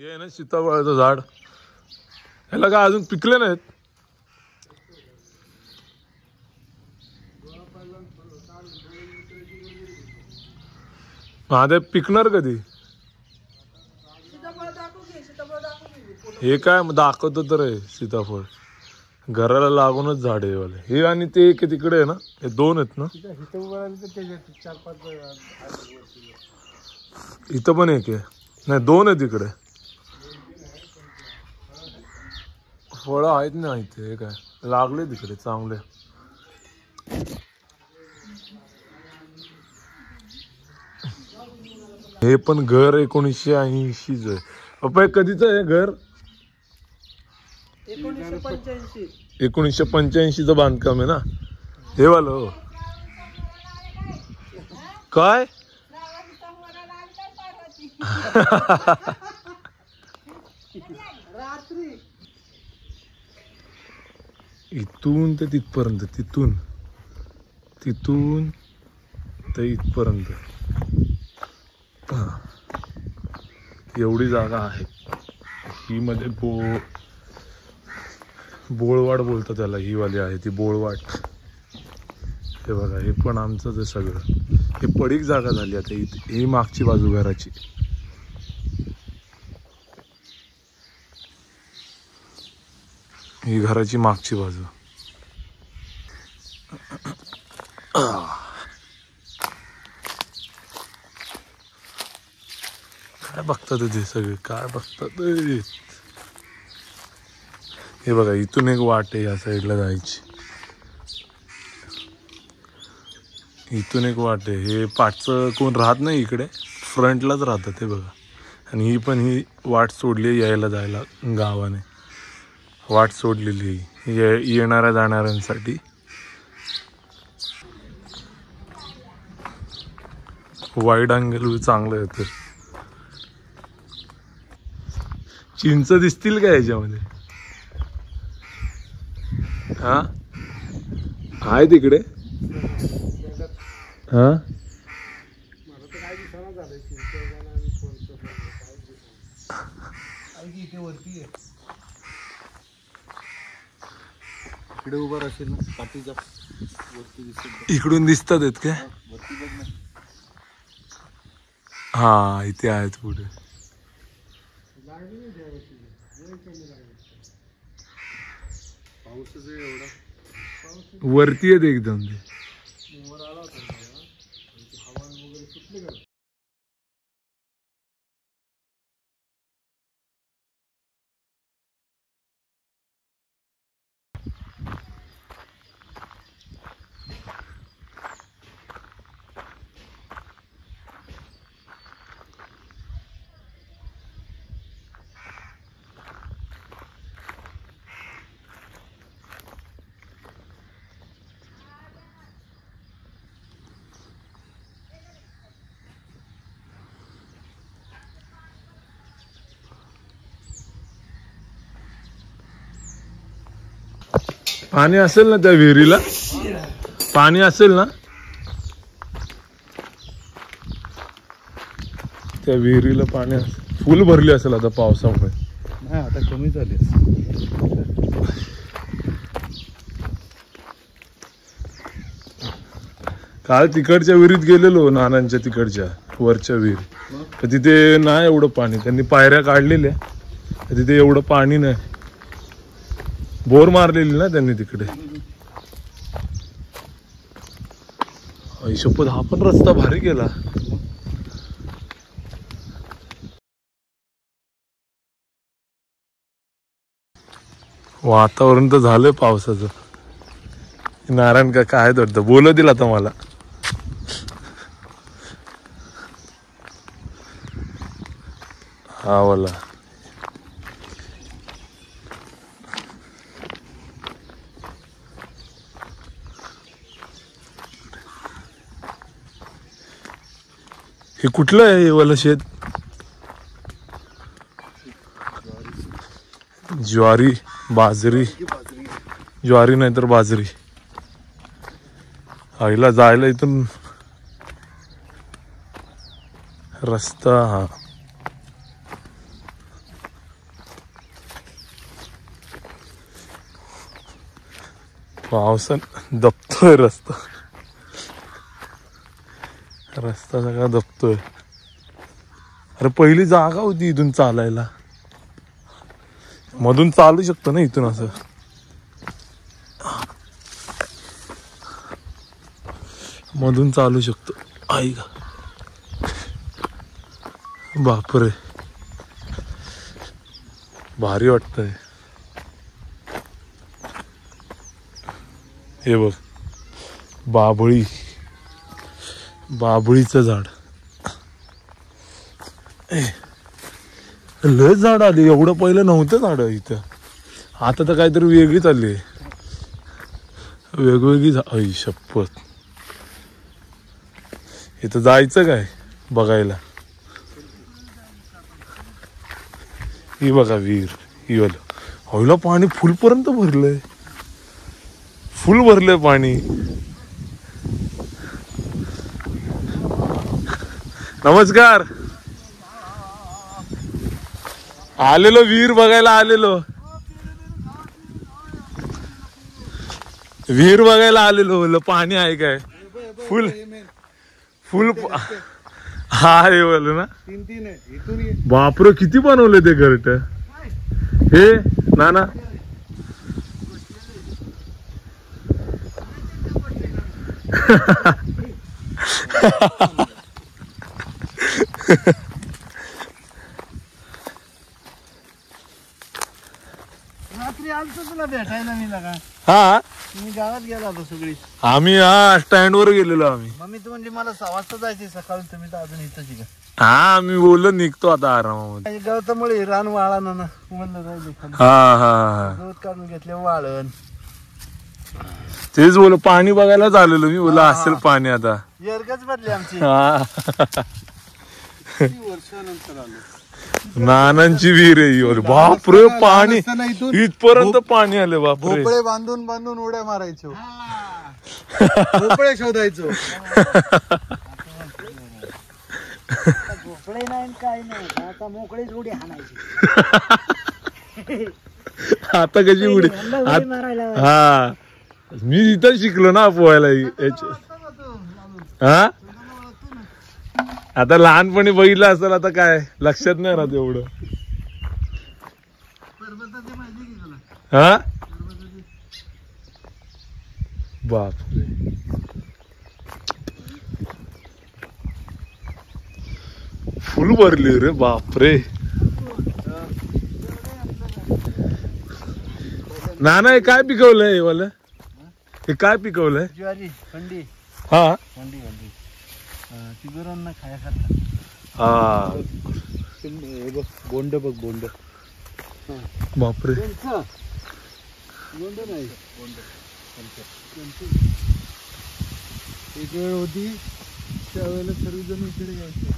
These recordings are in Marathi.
हे ना सीताफळाचं झाड, ह्याला काय अजून पिकले नाहीत. हा ते पिकणार कधी? हे काय दाखवतो तर आहे सीताफळ, घराला लागूनच झाड आहे वाले हे. आणि ते एक तिकडे आहे ना, हे दोन आहेत ना. इथं पण एक आहे, नाही दोन आहे तिकडे. फळं आहेत ना इथे, हे काय लागले तिकडे चांगले. हे पण घर 1980च आहे. पप्पा कधीच आहे घर? 1985चं बांधकाम आहे ना हे वालं. हो काय इथून ते तिथपर्यंत, तिथून ते इथपर्यंत एवढी जागा आहे. ही मध्ये बोळवाट बोलतात त्याला, ही वाली आहे ती बोळवाट. हे बघा हे पण आमचंच आहे सगळं. हे पडीक जागा झाली आता. ही मागची बाजू घराची. ही घराची मागची बाजू. काय बघतात ते सगळे, काय बघतात. हे बघा इथून एक वाट आहे या साईडला जायची, इथून एक वाट आहे. हे पाठचं कोण राहत नाही इकडे, फ्रंटलाच राहतात हे बघा. आणि ही पण ही वाट सोडली यायला जायला, गावाने वाट सोडलेली येणाऱ्या जाणाऱ्यांसाठी. वाईड अँगल चांगलं येतं. चिंच दिसतील का याच्यामध्ये? हा आहे तिकडे. हा इकडे उभा असेल ना पाठीच्या वरती दिसत. इकडून दिसतात आहेत काय? हा इथे आहेत पुढे. पाऊसच आहे एवढा, वरती आहेत एकदम ते. वर आला होता हवा वगैरे सुटली का? पाणी असेल ना त्या विहिरीला? पाणी असेल ना त्या विहिरीला? पाणी फुल भरली असेल आता पावसामुळे. नाही आता कमी झाली. काल तिकडच्या विहिरीत गेलेलो, नानांच्या तिकडच्या वरच्या विहीर, तर तिथे नाही एवढं पाणी. त्यांनी पायऱ्या काढलेल्या, तिथे एवढं पाणी नाही. बोर मारलेली ना त्यांनी तिकडे. शपथ हा पण रस्ता भारी केला. वातावरण तर झालंय पावसाचं. नारायण का काय वाटतं बोलतील आता मला. हा वाला हे कुठलं आहे हे वाला शेत? ज्वारी बाजरी, ज्वारी नाही तर बाजरी. आईला जायला इथून रस्ता. हा पावसान दबतोय रस्ता सगळा दबतोय. अरे पहिली जागा होती इथून चालायला, मधून चालू शकतो ना इथून असं. मधून चालू शकतो. आई का बापरे, भारी वाटतंय. हे बघ बाभळीचं झाड. लय झाड आली, एवढं पहिलं नव्हतं झाड इथं. आता तर काहीतरी वेगळीच आली, वेगवेगळी. आई शपथ, इथं जायचं काय बघायला. ही बघा विहीर, ही वाला हौला पाणी फुलपर्यंत भरलंय, फुल भरलंय पाणी. नमस्कार, आलेलो विहीर बघायला आलेलो, विहीर बघायला आलेलो. पाणी आहे काय, फुल फुल. हा हे बोल ना. बापरे किती बनवले ते घरट. हे नाना रात्री आलतो तुला भेटायला मी लगा. हा मी गावात गेला होतो सगळी. आम्ही हा स्टँड वर गेलेलो आम्ही. मम्मी तू म्हणजे मला 6 वाजता जायचे सकाळी, तुम्ही तर अजून इथंच आहे का? हा आम्ही बोललो निघतो आता आरामामध्ये. गवतामुळे रान वाळा ना म्हणलं राहिले खाली. हा हा गवत काढून घेतले वाळण. तेच बोल, पाणी बघायलाच आलेलो मी. बोला असेल पाणी आता. यरगच बदली आमची. हा वर्षानंतर आलो. नानांची विहीर आहे. बापरे पाणी इथपर्यंत पाणी आले. बापरे भोपळे बांधून बांधून उड्या मारायचो, भोपळे शोधायचो. भोपळे नाही काय नाही, आता मोकळीच उडी हाणायची. आता कशी उडी. हा मी इथं शिकलो ना पोहायला. हा आता लहानपणी बघितलं असेल, आता काय लक्षात नाही राहत एवढं. हा बापरे, फुल भरली रे. बापरे नाना हे काय पिकवलंय मला, हे काय पिकवलंय. ज्वारी थंडी. हा थंडी थंडी ती गुरांना खाया खातात. हा बघ बोंड, बघ बोंड. बापरे बोंड नाही, बोंड. एक वेळ होती त्यावेळेला सर्वजण इकडे यायचे.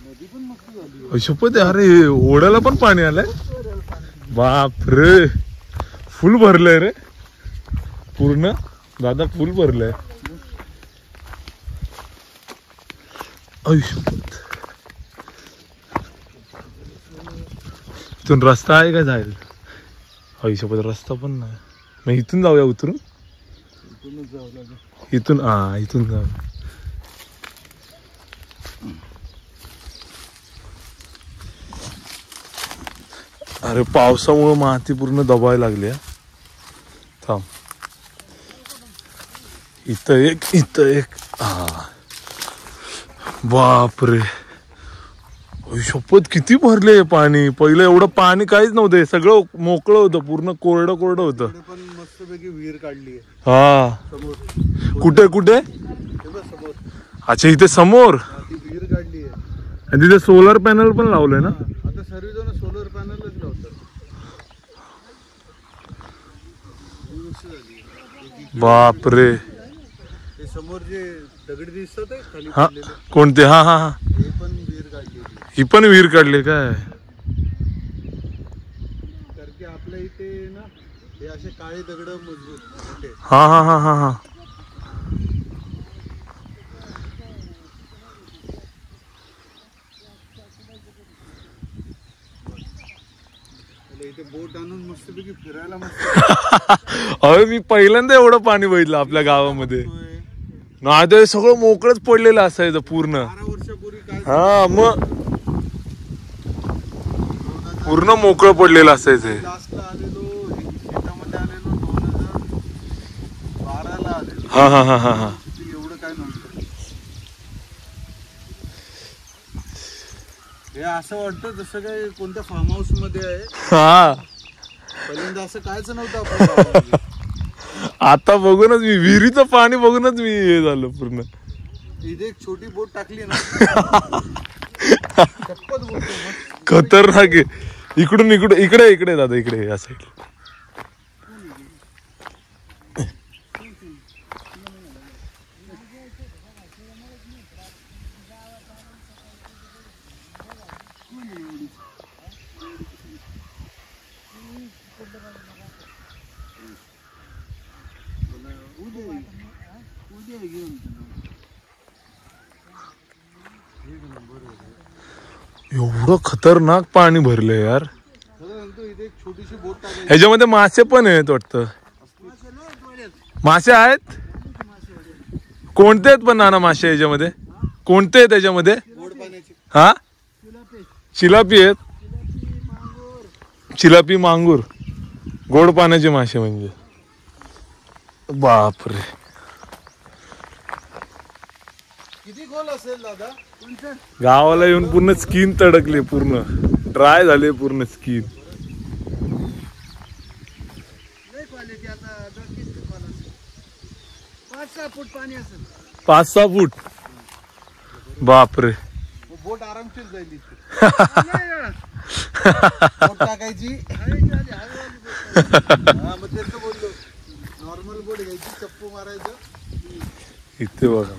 नदी पण मस्त झाली. शपथ. अरे ओढ्याला पण पाणी आलंय. बापरे फुल भरलंय रे पूर्ण. दादा फुल भरलंय. इथून रस्ता आहे का जायला. आयुष्यपत रस्ता पण नाही. मग इथून जाऊया उतरून. इथूनच जावं लागेल. इथून हा इथून जाऊ. अरे पावसामुळे माती पूर्ण दबायला लागली. थांब, इथं एक, इथं एक. हा बापरे शपथ किती भरले पाणी. पहिलं एवढं पाणी काहीच नव्हतं, सगळं मोकळं होतं, पूर्ण कोरडं कोरडं होतं. पण मस्तपैकी विहीर काढली. हा समोर कुठे कुठे. समोर. अच्छा इथे समोर. ती विहीर काढली आहे. आणि तिथे सोलर पॅनल पण लावलंय ना. आता सर्वजण सोलर पॅनलच लावतात. बापरे ते समोर जे दगड दिसतात आहे खाली हा पडलेले, कोणते. हा हा हा हे पण विहीर काढलेली. ही पण विहीर काढली काय. कारण की आपल्या इथे ना हे असे काळे दगड मजबूत मोठे. हा हा हा हा हा ते बोट आणून मस्तपैकी फिरायला मस्त अरे मी पहिल्यांदा एवढं पाणी बघितलं आपल्या गावामध्ये. नाही तर सगळं मोकळच पडलेलं असायचं पूर्ण. 12 वर्षापूर्वी काय हा मग पूर्ण मोकळं पडलेलं असायचं. लास्टला आलेलो शेतामध्ये आलेलो 2012 ला आलेलो. हा हा हा हा हा एवढं काय नव्हतं. हे असं वाटतं जसं काय कोणत्या फार्म हाऊस मध्ये आहे. हा पहिल्यांदा असं कायच नव्हतं आपल्या गावामध्ये. आता बघूनच मी विहिरीचं पाणी बघूनच मी हे झालं पूर्ण. इथे एक छोटी बोट टाकली ना चप्पल बोलतो मस्त. खतरनाक आहे. इकडून इकडे इकडे इकडे दादा इकडे या साईडला. एवढं खतरनाक पाणी भरलंय यार. इथे एक छोटीशी बोट टाकायची. ह्याच्यामध्ये मासे पण आहेत वाटतं. मासे आहेत. कोणते आहेत पण नाना मासे ह्याच्यामध्ये? कोणते आहेत त्याच्यामध्ये? गोड पाण्याची. हा चिलापी आहेत. चिलापी मांगूर गोड पाण्याचे मासे म्हणजे. बापरे किती खोल असेल दादा? गावाला येऊन पूर्ण स्किन तडकले. पूर्ण ड्राय झाले पूर्ण स्किन. 5-6 फूट. बापरे बोट आरामशीर जाईल इथे. बोट टाकायची. मग तेच बोललो नॉर्मल बोट घ्यायची चप्पू मारायचं. इथे बघा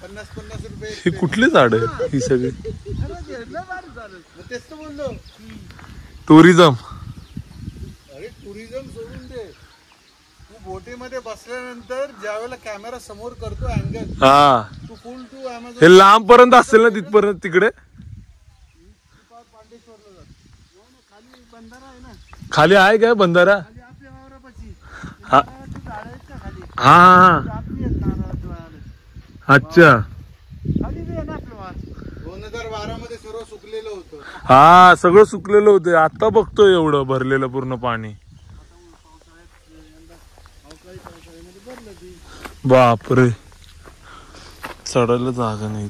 50 रुपये. ही कुठली झाड आहे ही सगळी? मग तेच बोललो टुरिझम. अरे टुरिझम सोडून दे. तू बोटीमध्ये बसल्यानंतर ज्यावेळेला कॅमेरा समोर करतो अँगल हा तू फुल टू अमेझॉन हे लांब पर्यंत असेल ना तिथपर्यंत तिकडे. पांडेश्वरला जातो. खाली बंधारा आहे ना. खाली आहे काय बंधारा? खाली आपल्या वावरापाशी हा झाड आहेत का खाली. हा हा. आपली आहेत नारळाची झाडं. अच्छा खाली बी आहे ना आपलं वावर. 2012 मध्ये सर्व सुकलेलं होतं. हा सगळं सुकलेलं होतं. आता बघतोय एवढं भरलेलं पूर्ण पाणी. बापरे चढायला जागा नाही.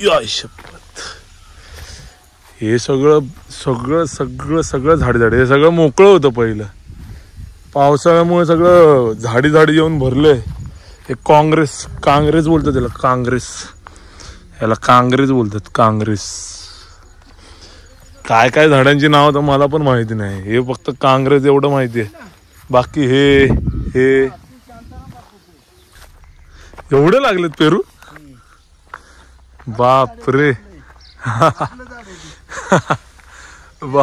या शपथ. हे सगळं सगळं सगळं सगळं झाडी झाडी हे सगळं मोकळं होतं पहिलं. पावसाळ्यामुळे सगळं झाडी झाडी येऊन भरलंय. हे काँग्रेस बोलतात त्याला. याला काँग्रेस बोलतात. काँग्रेस. काय काय झाडांची नाव तर मला पण माहिती नाही. हे फक्त काँग्रेस एवढं माहिती आहे. बाकी हे एवढे लागलेत पेरू. बापरे बा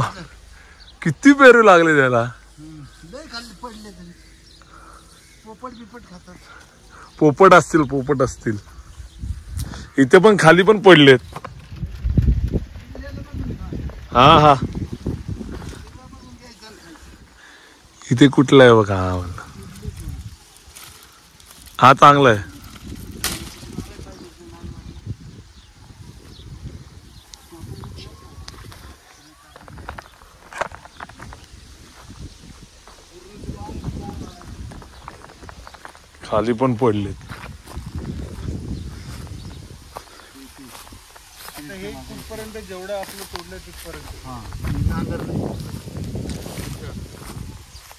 किती पेरू लागले त्याला. पोपट असतील. इथे पण खाली पण पडलेत. हा इथे कुठला आहे बघा. हा चांगला आहे. खाली पण पडलेत. आता हे कुठपर्यंत जेवढं आपलं तोडलं तिथपर्यंत.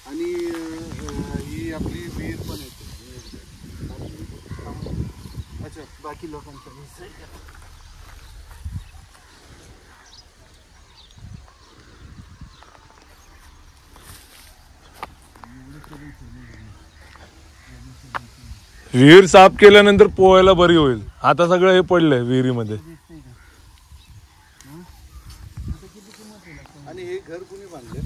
आणि ही आपली विहीर पण येते. अच्छा बाकी लोकांचं विहीर साफ केल्यानंतर पोहायला बरी होईल. आता सगळं हे पडलंय विहिरीमध्ये. आणि हे घर कुणी बांधले?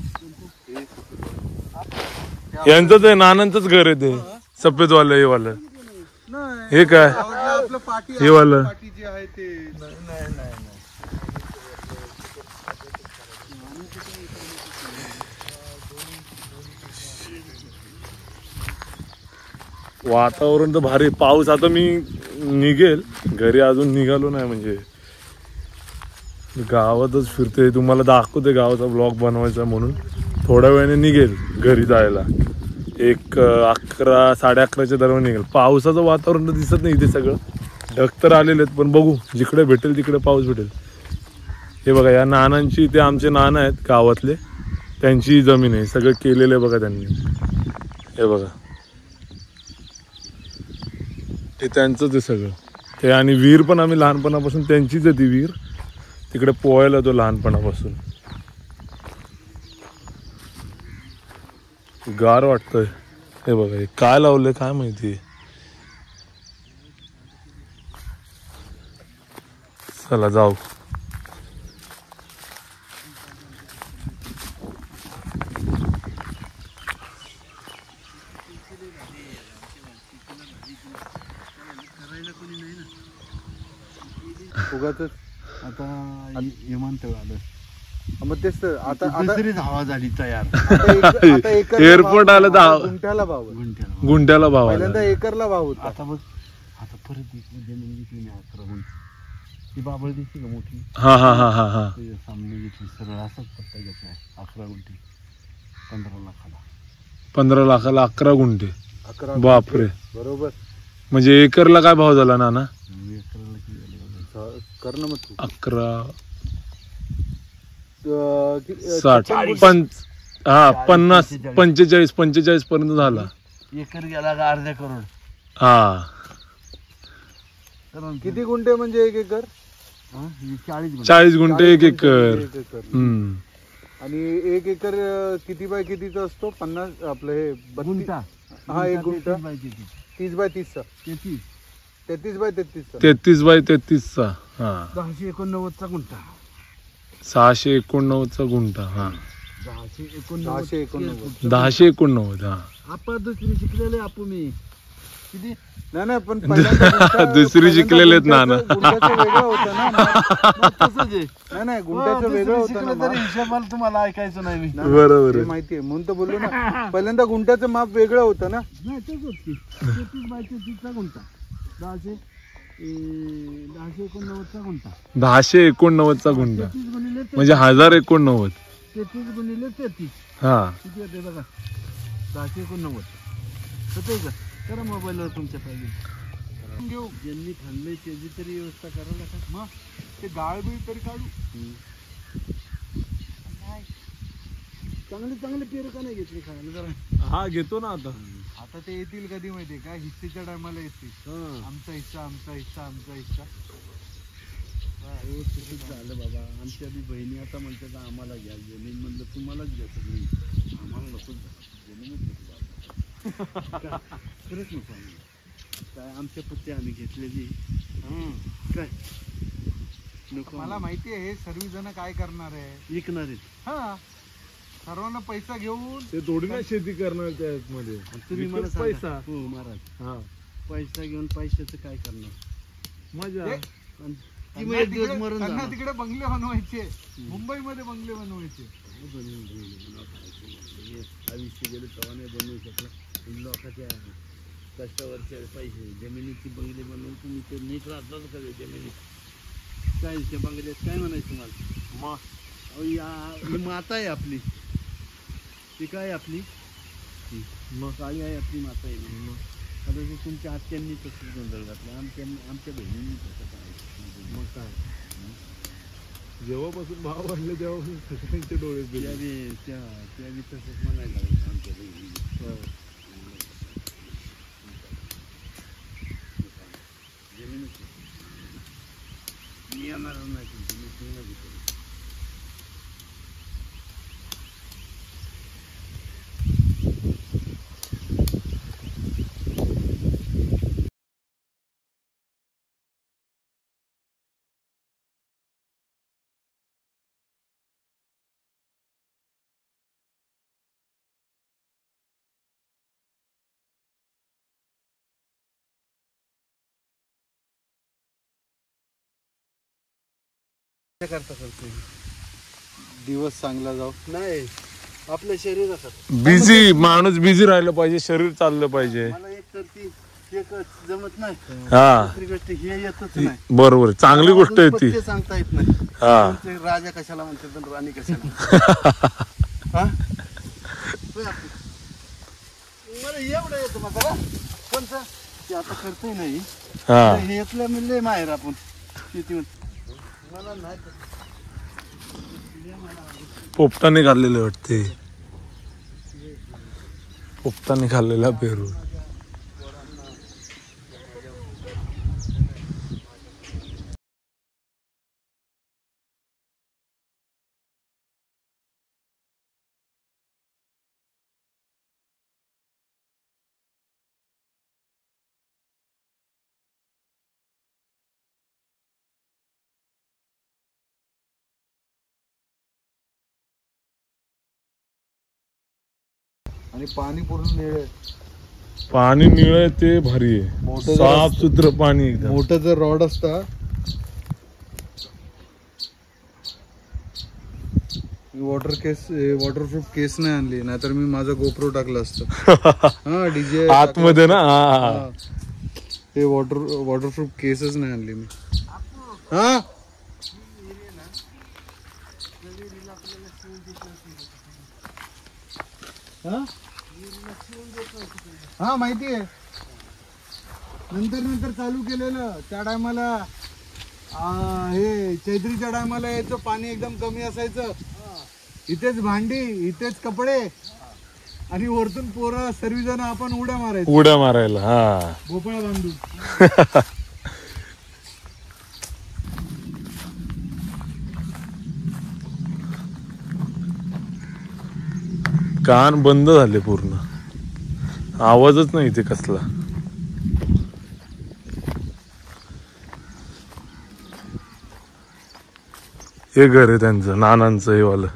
यांचंच आहे. नानांचंच घर आहे ते सफेदवालं हे वालं. हे काय आपलं पाटी हे वालं. पाटी जे आहे ते. नाही वातावरण तर भारी. पाऊस आता मी निघेल घरी, अजून निघालो नाही. म्हणजे गावातच फिरते, तुम्हाला दाखवते गावाचा ब्लॉग बनवायचा म्हणून. थोड्या वेळाने निघेल घरी जायला. 11 11:30च्या दरम्यान निघेल. पावसाचं वातावरण तर दिसत नाही इथे. सगळं ढग तर आलेले आहेत, पण बघू जिकडे भेटेल तिकडे पाऊस भेटेल. हे बघा या नानांची, ते आमचे नाना आहेत गावातले, त्यांची जमीन आहे. सगळं केलेलं आहे बघा त्यांनी. हे बघा ते त्यांचंच आहे सगळं ते. आणि विहीर पण आम्ही लहानपणापासून त्यांचीच आहे ती विहीर. तिकडे पोहायला तो लहानपणापासून. गार वाटतंय. हे बघा हे काय लावलंय काय माहिती. चला जाऊ. उगाचच आता विमानतळ आलं, मग तेच तर. आता दुसरीच हवा झाली तयार. आता एकरला एअरपोर्ट भाव- आलं तर आता गुंठ्याला भाव आहे. गुंठ्याला गुंट्याला भाव पहिल्यांदा आला. एकरला भाव होता. आता बघ, आता परत जमीन घेतली मी 11 गुंठ. ती बाबळ दिसते का मोठी, हा हा हा हा हा. ते सामने घेतली सरळ असाच पत्ता घेतलाय. 11 गुंठी 15 लाखाला. 15 लाखाला 11 गुंठे. 11 बापरे. बरोबर. म्हणजे एकरला काय भाव झाला नाना? एकरला किती झाले? कर ना मग तू. 11 60 60 हा 50 45 पर्यंत झाला. एकर गेला का अर्ध्या करोड. हा किती गुंठे म्हणजे 1 एकर? 40 गुंठ. 40 गुंठे 1 एकर. 1 एकर. हम्म. आणि 1 एकर किती बाय कितीचा असतो? 50 आपलं हे 32. गुंठा. हा 1 गुंठा 30 30 बाय 30 चा. 33 बाय 33 चा. 33 बाय 33 चा. हा 689 चा गुंठा. 689 चा गुंठा. हा 689. 1089. हा आपण दुसरी शिकलेले आपण मी किती नाही पण पहिल्यांदा गुंठा- दुसरी शिकलेले आहेत नाना. गुंठ्याचं वेगळं होतं ना. तसंच आहे. नाही गुंठ्याचं वेगळं होतं ना शिकलं तरी हिशोबाला तुम्हाला ऐकायचं नाही मी. नाही, बरोबर ते आहे. माहितीये म्हणून तर बोललो ना. पहिल्यांदा गुंठ्याचं माप वेगळं होतं ना. नाही तेच होती 33 बाय 33 चा गुंठा. 1089 चा गुंठा. 1089 चा गुंठा 33 गुणिले म्हणजे 1089. 33 गुणिले 33 हा किती होते बघा. 1089 होते का? करा मोबाईलवर तुमच्या पाहिजे घेऊ. ज्यांनी खाल्लंय त्याची तरी व्यवस्था करायला का. मग ते गाळ बीळ तरी काढू. चांगले चांगले पेरू का नाही घेतले खायला जरा. हा घेतो ना आता. आता ते येतील कधी माहितीये का? हिस्सेच्या टायमाला येतील. आमचा हिस्सा आमचा हिस्सा आमचा हिस्सा. व्यवस्थित झालं बाबा. आमच्या बी बहिणी आता म्हणतात आम्हाला घ्या जमीन. म्हणलं तुम्हालाच घ्या सगळी, आम्हाला नको जमीनच नको बाबा. खरंच नको आम्हाला. काय आमच्या पत्ते आम्ही घेतलेली काय नको. मला माहिती आहे हे सर्व जण काय करणार आहे. विकणार आहेत. हा सर्वांना पैसा घेऊन ते थोडी ना शेती करणार त्यामध्ये. तुम्ही मला विकत सांगा. पैसा. हो महाराज, हा पैसा घेऊन पैशाचं काय करणार. मजा. आणि ती त्यांना मग एक दिवस तिकडे- मरून त्यांना जाणार. तिकडे बंगले बनवायचे. मुंबईमध्ये बंगले बनवायचे. आयुष्य गेलं तेव्हा नाही बनवू शकलं. लोकांच्या कष्टावरचे पैसे जमिनीची बंगले बनवून तुम्ही ते नीट राहतात का जमिनीत. काय त्या बंगल्यात काय म्हणायचं तुम्हाला. ही माता आहे आपली. ती काय आपली मग काळी आहे आपली माता आहे. आता ते तुमच्या आत्यांनी तसंच गोंधळ घातला. आमच्या बहिणींनी तसं करायचं. मग काय जेव्हापासून भाव वाढले तेव्हापासून सगळ्यांचे डोळे गेले. त्या बी तसंच म्हणायला लागलं आमच्या बहिणींनी. जमिनीच मी येणार नाही तुम्ही पूर्ण घेतो. दिवस चांगला जाऊ. नाही आपल्या शरीरासाठी. बिझी माणूस बिझी राहिलं पाहिजे, शरीर चाललं पाहिजे. मला एक तर ती हे जमत नाही. हा दुसरी गोष्ट हे येतच नाही. बरोबर, चांगली गोष्ट आहे ती. ते सांगता येत नाही. हा ते राजा कशाला म्हणतात आणि राणी कशाला. हा? मला एवढं येतं म्हातारा कोणतं ते आता करतोय नाही. हा हे येतलं मिळले माहेर आपण शेती मला नाही. पोपटाने खाल्लेले वाटते, पोपटाने खाल्लेला पेरू. आणि पाणी पूर्ण निळे. पाणी निळ ते भारी आहे, मोठं साफ सुत्र पाणी एकदम. मोठं जर रॉड असता वॉटरप्रूफ केस नाही आणली, नाहीतर मी माझा गोप्रो टाकला असतं. हा डीजे आतमध्ये ना. हा ते वॉटरप्रूफ केसच नाही आणली मी. हा हा माहिती आहे. नंतर चालू केलेलं त्या टायमाला. हे चैत्रीच्या टायमाला यायचं पाणी एकदम कमी असायचं. इथेच भांडी, इथेच कपडे आणि वरतून पोरं सर्वजण आपण उड्या मारायचो, उड्या मारायला. हा भोपळा बांधून. कान बंद झाले पूर्ण, आवाजच नाही ते कसला. हे घर आहे त्यांचं, नानांचं हे वालं.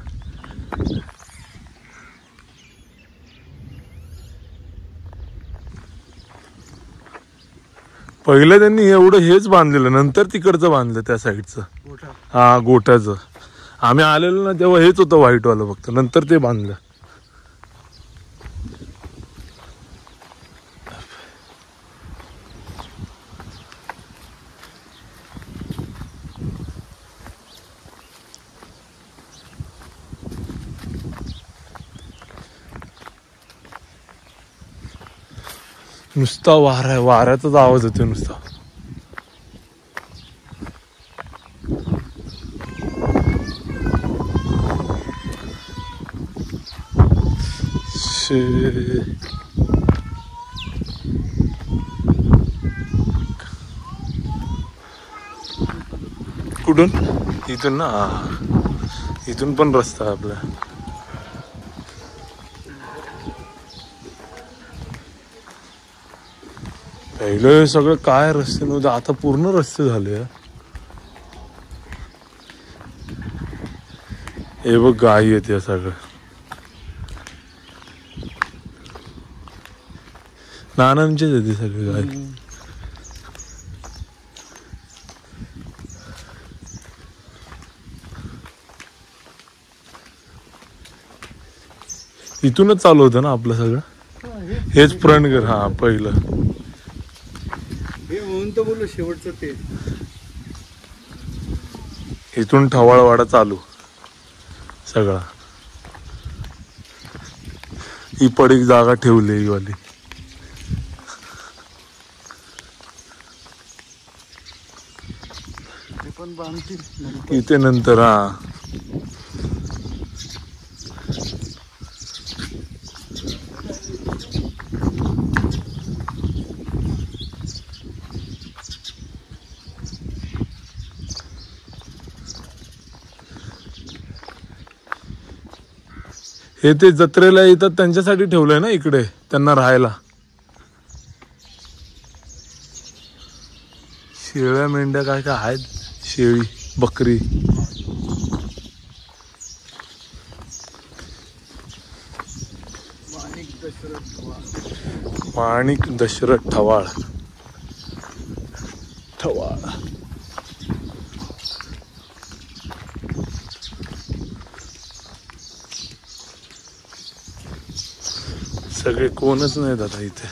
पहिलं त्यांनी एवढं हेच बांधलेलं, नंतर तिकडचं बांधलं त्या साईडचं. हा गोठ्याचं. आम्ही आलेलो ना तेव्हा हेच होतं व्हाईटवालं फक्त, नंतर ते बांधलं. नुसता वारा आहे, वाऱ्याचाच आवाज येतो नुसता. कुठून? इथून ना. इथून पण रस्ता आहे आपला. पहिलं सगळं काय रस्ते नव्हते, आता पूर्ण रस्ते झाले. हे बघ गाई येते सगळं. नानांचेच येते सगळे गाई. इथूनच चालू होतं ना आपलं सगळं. हेच फ्रंट घर. हा पहिलं हे म्हणून तर बोललो शेवटचं ते. इथून ठवाळवाडा चालू सगळा. ही पडीक जागा ठेवली ही वाली. पण बांधतील इथे नंतर. हा हे ते जत्रेला येतात त्यांच्यासाठी ठेवलंय ना इकडे, त्यांना राहायला. शेळ्या मेंढ्या काय काय आहेत, शेळी बकरी. माणिक दशरथ ठवाळ. ठवाळ सगळे कोणच नाहीत आता इथे.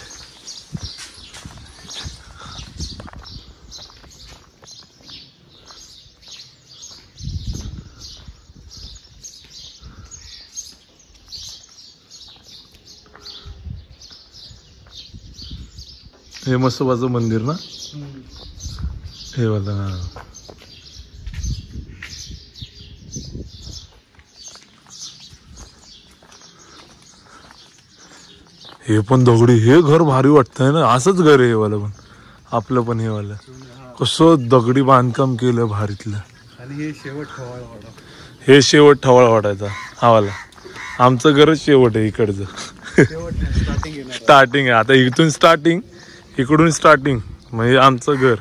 हे मस्तोबाचं मंदिर ना, हे वाला. हे पण दगडी, हे घर भारी वाटतंय ना. असंच घर आहे हे वाला पण, आपलं पण हे वाला कसं दगडी बांधकाम केलं भारीतलं. आणि हे शेवट ठवाळवाडा, हे शेवट ठवाळ वाटायचा हा वाला. आमचं घरच शेवट आहे इकडचं. शेवट स्टार्टिंग येणार. स्टार्टिंग आहे आता इथून स्टार्टिंग, इकडून स्टार्टिंग म्हणजे आमचं घर.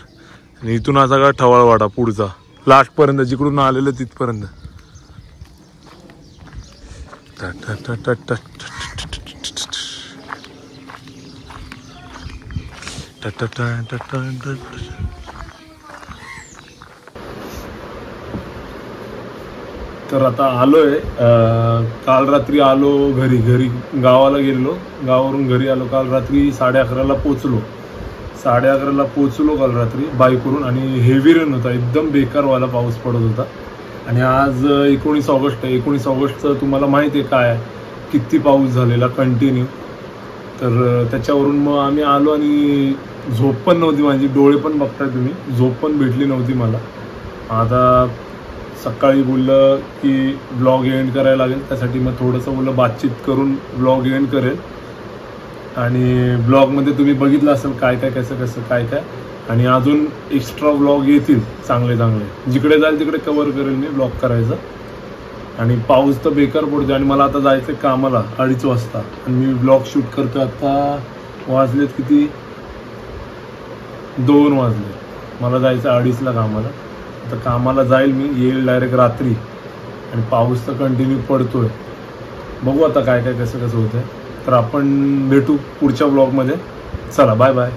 आणि इथून असा का ठवाळवाडा पुढचा लास्ट पर्यंत, जिकडून आलेलं तिथपर्यंत. तर आता आलोय, काल रात्री आलो घरी गावाला गेलो, गावावरून घरी आलो काल रात्री 11:30ला पोचलो. 11:30ला पोचलो काल रात्री बाईकवरून. आणि हेवी रेन होता, एकदम बेकारवाला पाऊस पडत होता. आणि आज 19 ऑगस्ट आहे. 19 ऑगस्टचं तुम्हाला माहिती आहे काय, किती पाऊस झालेला कंटिन्यू. तर त्याच्यावरून मग आम्ही आलो आणि झोप पण नव्हती माझी, डोळे पण बघताय तुम्ही, झोप पण भेटली नव्हती मला. आता सकाळी बोललं की ब्लॉग एंड करायला लागेल, त्यासाठी मग थोडंसं बोललं बातचीत करून ब्लॉग एंड करेल. आणि ब्लॉगमध्ये तुम्ही बघितलं असेल काय काय कसं कसं काय काय. आणि अजून एक्स्ट्रा ब्लॉग येतील चांगले चांगले, जिकडे जाईल तिकडे कव्हर करेल मी ब्लॉग करायचं. आणि पाऊस तर बेकार पडतो आणि मला आता जायचं कामाला 2:30 वाजता. आणि मी ब्लॉग शूट करतो आता, वाजलेत किती, 2 वाजले. मला जायचं 2:30ला कामाला. आता कामाला जाईल मी, येईल डायरेक्ट रात्री. आणि पाऊस तर कंटिन्यू पडतोय, बघू आता काय काय कसं कसं होतंय. तर आपण भेटू पुढच्या ब्लॉगमध्ये. चला बाय बाय.